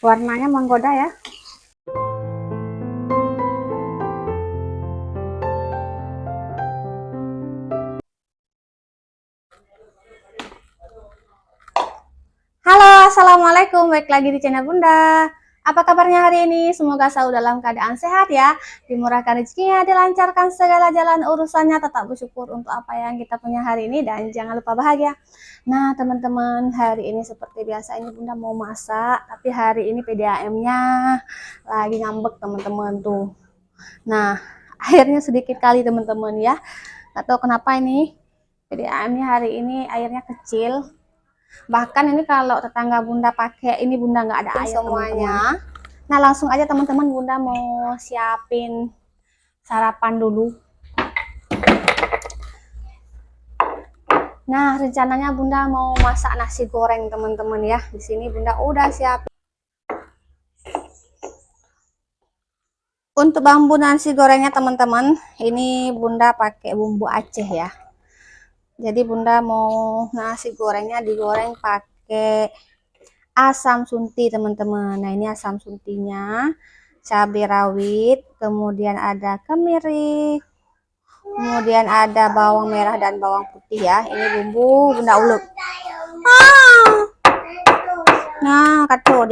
Warnanya menggoda ya. Halo, assalamualaikum. Baik lagi di channel Bunda. Apa kabarnya hari ini? Semoga selalu dalam keadaan sehat ya. Dimurahkan rezekinya, dilancarkan segala jalan urusannya. Tetap bersyukur untuk apa yang kita punya hari ini dan jangan lupa bahagia. Nah, teman-teman, hari ini seperti biasa ini Bunda mau masak, tapi hari ini PDAM-nya lagi ngambek teman-teman tuh. Nah, airnya sedikit kali teman-teman ya. Gak tahu kenapa ini PDAM-nya hari ini airnya kecil. Bahkan ini kalau tetangga Bunda pakai ini Bunda nggak ada air semuanya. Nah langsung aja teman-teman, Bunda mau siapin sarapan dulu. Nah rencananya Bunda mau masak nasi goreng teman-teman ya. Di sini Bunda udah siap. Untuk bumbu nasi gorengnya teman-teman, ini Bunda pakai bumbu Aceh ya. Jadi Bunda mau nasi gorengnya digoreng pakai asam sunti teman-teman. Nah ini asam suntinya, cabai rawit, kemudian ada kemiri, kemudian ada bawang merah dan bawang putih ya. Ini bumbu Bunda ulek. Nah kata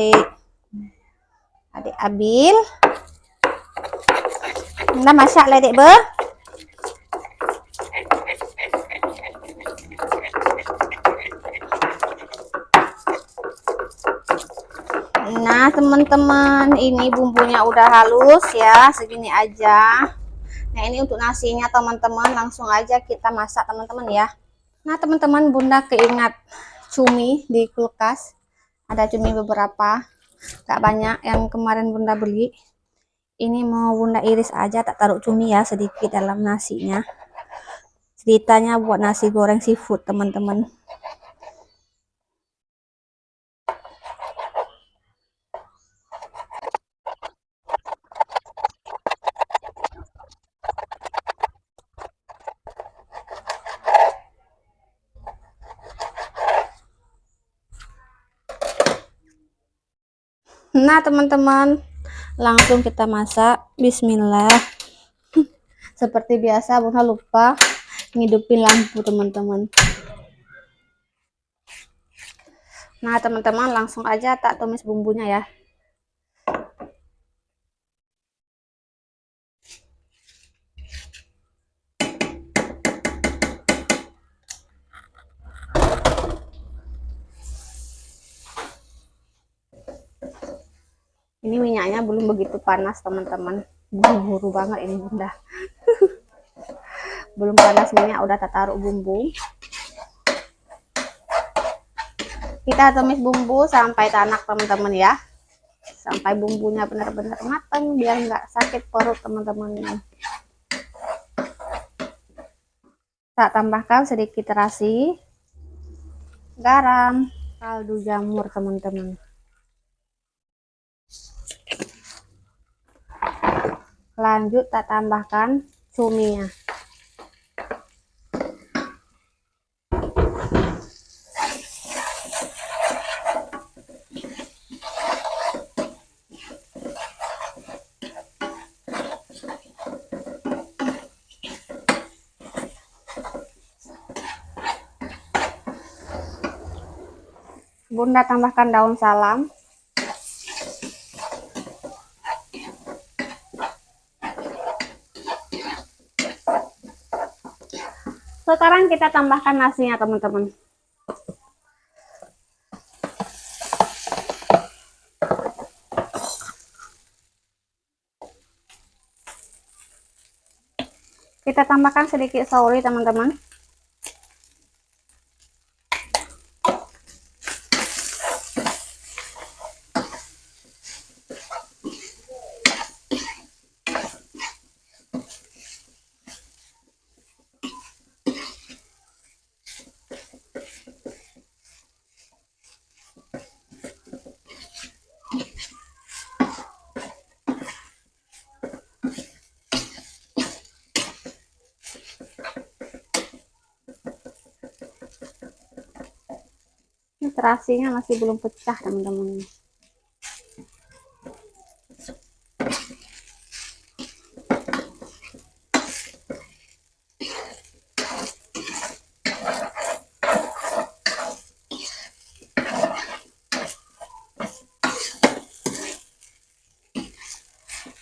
adik Abil, Bunda masak lah dek be. Nah teman-teman, ini bumbunya udah halus ya, segini aja. Nah ini untuk nasinya teman-teman, langsung aja kita masak teman-teman ya. Nah teman-teman, Bunda keingat cumi di kulkas. Ada cumi beberapa, gak banyak yang kemarin Bunda beli. Ini mau Bunda iris aja, tak taruh cumi ya, sedikit dalam nasinya. Ceritanya buat nasi goreng seafood teman-teman. Nah teman-teman, langsung kita masak. Bismillah. Seperti biasa Bunda lupa ngidupin lampu teman-teman. Nah teman-teman, langsung aja tak tumis bumbunya ya. Ini minyaknya belum begitu panas teman-teman, buru-buru banget ini Bunda. Belum panas minyak udah tak taruh bumbu. Kita tumis bumbu sampai tanak teman-teman ya, sampai bumbunya benar-benar matang biar nggak sakit perut teman-teman. Tak tambahkan sedikit terasi, garam, kaldu jamur teman-teman. Lanjut tak tambahkan cuminya. Bunda tambahkan daun salam. Sekarang kita tambahkan nasinya teman-teman. Kita tambahkan sedikit sauri teman-teman. Ini terasinya masih belum pecah teman-teman.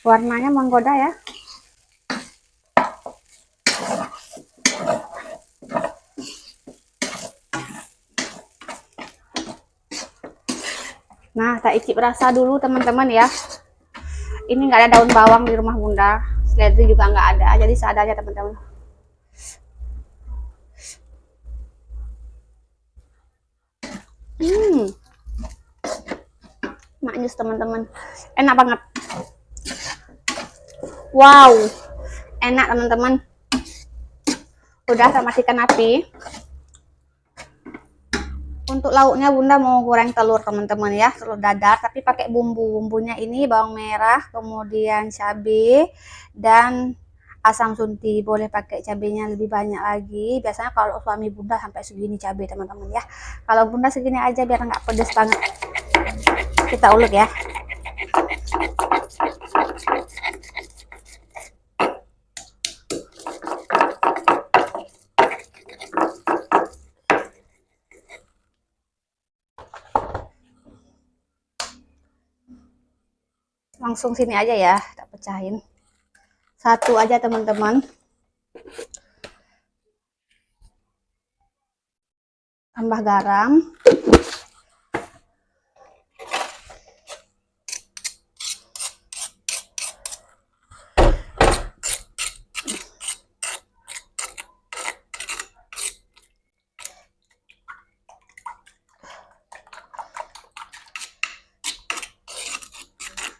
Warnanya menggoda ya. Nah, tak icip rasa dulu teman-teman ya. Ini nggak ada daun bawang di rumah Bunda. Seledri juga nggak ada, jadi seadanya teman-teman. Maknyus teman-teman. Enak banget. Wow, enak teman-teman. Udah, tak matikan api. Untuk lauknya Bunda mau goreng telur teman-teman ya, telur dadar, tapi pakai bumbunya ini bawang merah, kemudian cabai dan asam sunti. Boleh pakai cabenya lebih banyak lagi. Biasanya kalau suami Bunda sampai segini cabai teman-teman ya. Kalau Bunda segini aja biar nggak pedes banget. Kita ulek ya. Langsung sini aja ya, tak pecahin. Satu aja teman-teman. Tambah garam.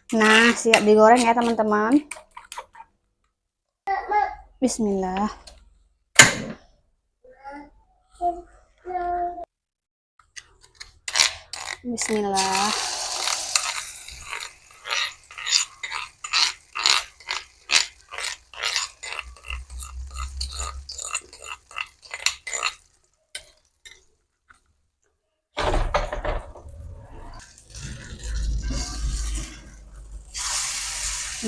Nah, siap digoreng ya teman-teman. Bismillah. Bismillah.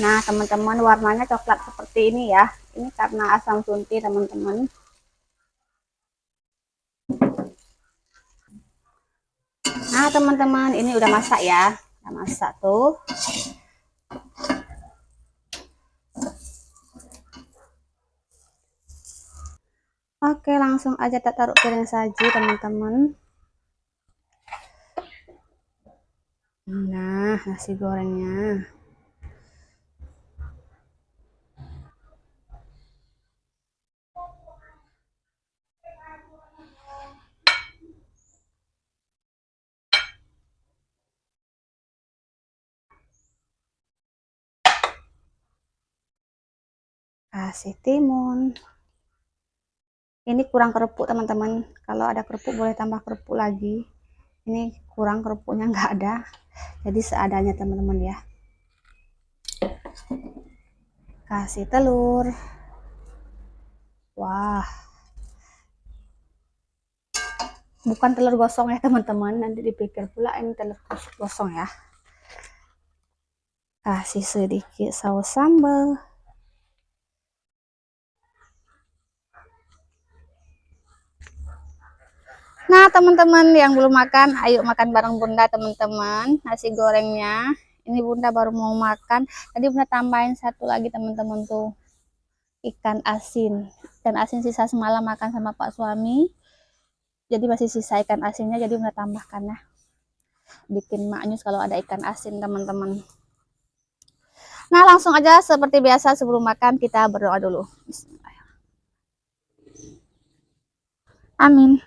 Nah, teman-teman, warnanya coklat seperti ini ya. Ini karena asam sunti, teman-teman. Nah, teman-teman, ini udah masak ya. Udah masak tuh. Oke, langsung aja tak taruh piring saji, teman-teman. Nah, nasi gorengnya. Kasih timun. Ini kurang kerupuk teman-teman. Kalau ada kerupuk boleh tambah kerupuk lagi. Ini kurang kerupuknya, nggak ada. Jadi seadanya teman-teman ya. Kasih telur. Wah. Bukan telur gosong ya teman-teman. Nanti dipikir pula ini telur gosong ya. Kasih sedikit saus sambal. Nah, teman-teman yang belum makan, ayo makan bareng Bunda teman-teman. Nasi gorengnya. Ini Bunda baru mau makan. Tadi Bunda tambahin satu lagi teman-teman tuh. Ikan asin. Ikan asin sisa semalam makan sama Pak suami. Jadi masih sisa ikan asinnya, jadi Bunda tambahkan ya. Bikin maknyus kalau ada ikan asin teman-teman. Nah, langsung aja seperti biasa sebelum makan kita berdoa dulu. Bismillah. Amin.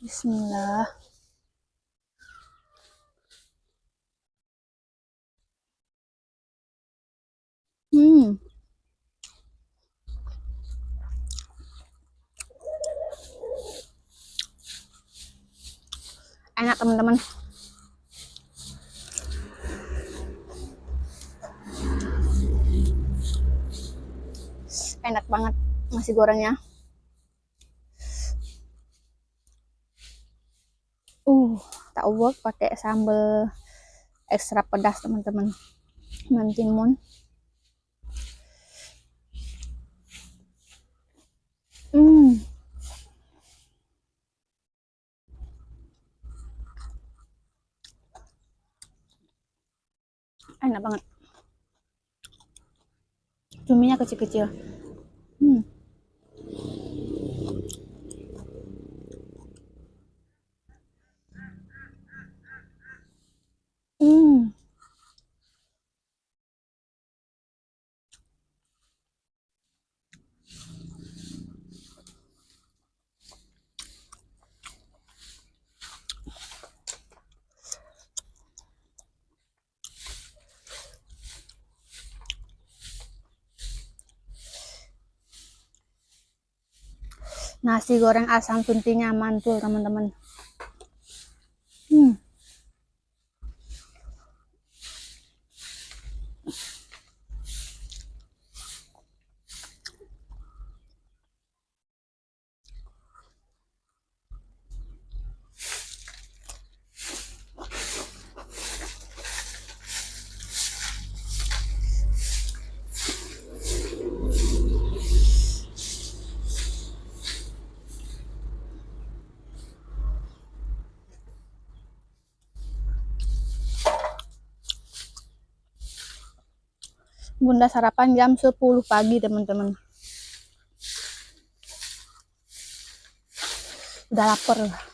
Bismillah. Enak teman-teman. Enak banget nasi gorengnya. Tak work pakai sambal ekstra pedas teman-teman. Mantimun. Enak banget. Cuminya kecil-kecil. Hmm. Nasi goreng asam suntinya mantul, teman-teman. Bunda sarapan jam 10 pagi, teman-teman. Udah lapar.